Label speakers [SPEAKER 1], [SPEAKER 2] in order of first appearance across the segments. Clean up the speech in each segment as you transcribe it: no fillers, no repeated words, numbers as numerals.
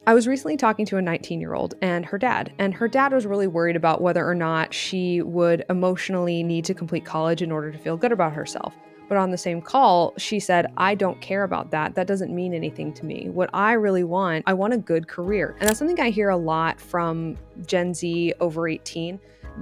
[SPEAKER 1] I was recently talking to a 19-year-old and her dad was really worried about whether or not she would emotionally need to complete college in order to feel good about herself. But on the same call, she said, I don't care about that. That doesn't mean anything to me. What I really want, I want a good career. And that's something I hear a lot from Gen Z over 18.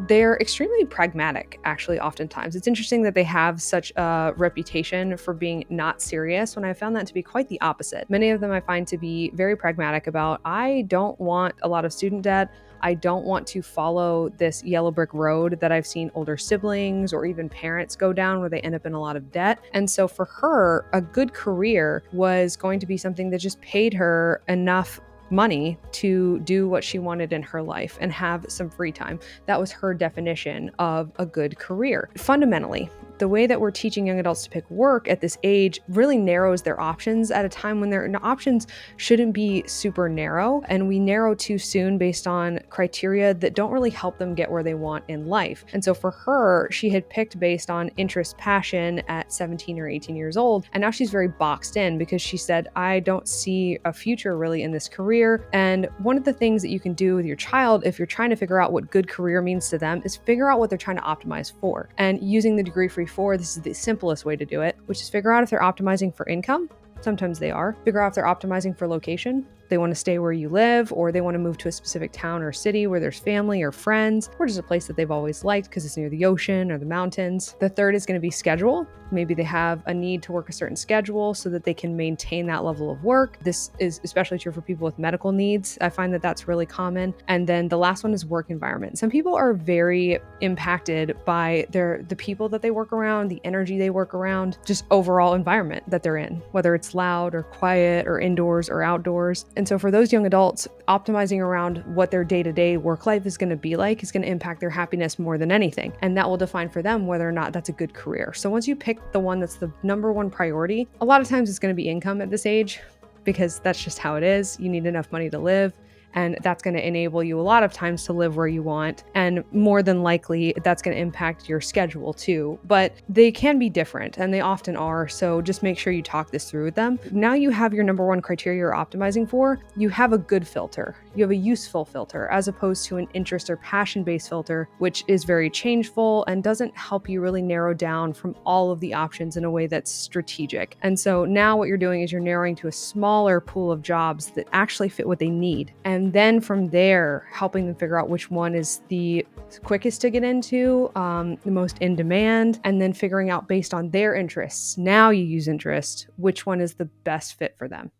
[SPEAKER 1] They're extremely pragmatic, actually, oftentimes. It's interesting that they have such a reputation for being not serious when I found that to be quite the opposite. Many of them I find to be very pragmatic about, I don't want a lot of student debt. I don't want to follow this yellow brick road that I've seen older siblings or even parents go down where they end up in a lot of debt. And so for her, a good career was going to be something that just paid her enough money to do what she wanted in her life and have some free time. That was her definition of a good career. Fundamentally, the way that we're teaching young adults to pick work at this age really narrows their options at a time when their options shouldn't be super narrow, and we narrow too soon based on criteria that don't really help them get where they want in life. And so for her, she had picked based on interest, passion at 17 or 18 years old, and now she's very boxed in because she said, I don't see a future really in this career. And one of the things that you can do with your child if you're trying to figure out what good career means to them is figure out what they're trying to optimize for. And using the degree free for, this is the simplest way to do it, which is figure out if they're optimizing for income. Sometimes they are. Figure out if they're optimizing for location. They want to stay where you live, or they want to move to a specific town or city where there's family or friends, or just a place that they've always liked because it's near the ocean or the mountains. The third is going to be schedule. Maybe they have a need to work a certain schedule so that they can maintain that level of work. This is especially true for people with medical needs. I find that that's really common. And then the last one is work environment. Some people are very impacted by the people that they work around, the energy they work around, just overall environment that they're in, whether it's loud or quiet or indoors or outdoors. And so for those young adults, optimizing around what their day-to-day work life is going to be like is going to impact their happiness more than anything. And that will define for them whether or not that's a good career. So once you pick the one that's the number one priority, a lot of times it's going to be income at this age because that's just how it is. You need enough money to live. And that's going to enable you a lot of times to live where you want. And more than likely, that's going to impact your schedule too. But they can be different, and they often are. So just make sure you talk this through with them. Now you have your number one criteria you're optimizing for. You have a good filter. You have a useful filter as opposed to an interest or passion-based filter, which is very changeful and doesn't help you really narrow down from all of the options in a way that's strategic. And so now what you're doing is you're narrowing to a smaller pool of jobs that actually fit what they need. And then from there, helping them figure out which one is the quickest to get into, the most in demand, and then figuring out based on their interests. Now you use interest, which one is the best fit for them.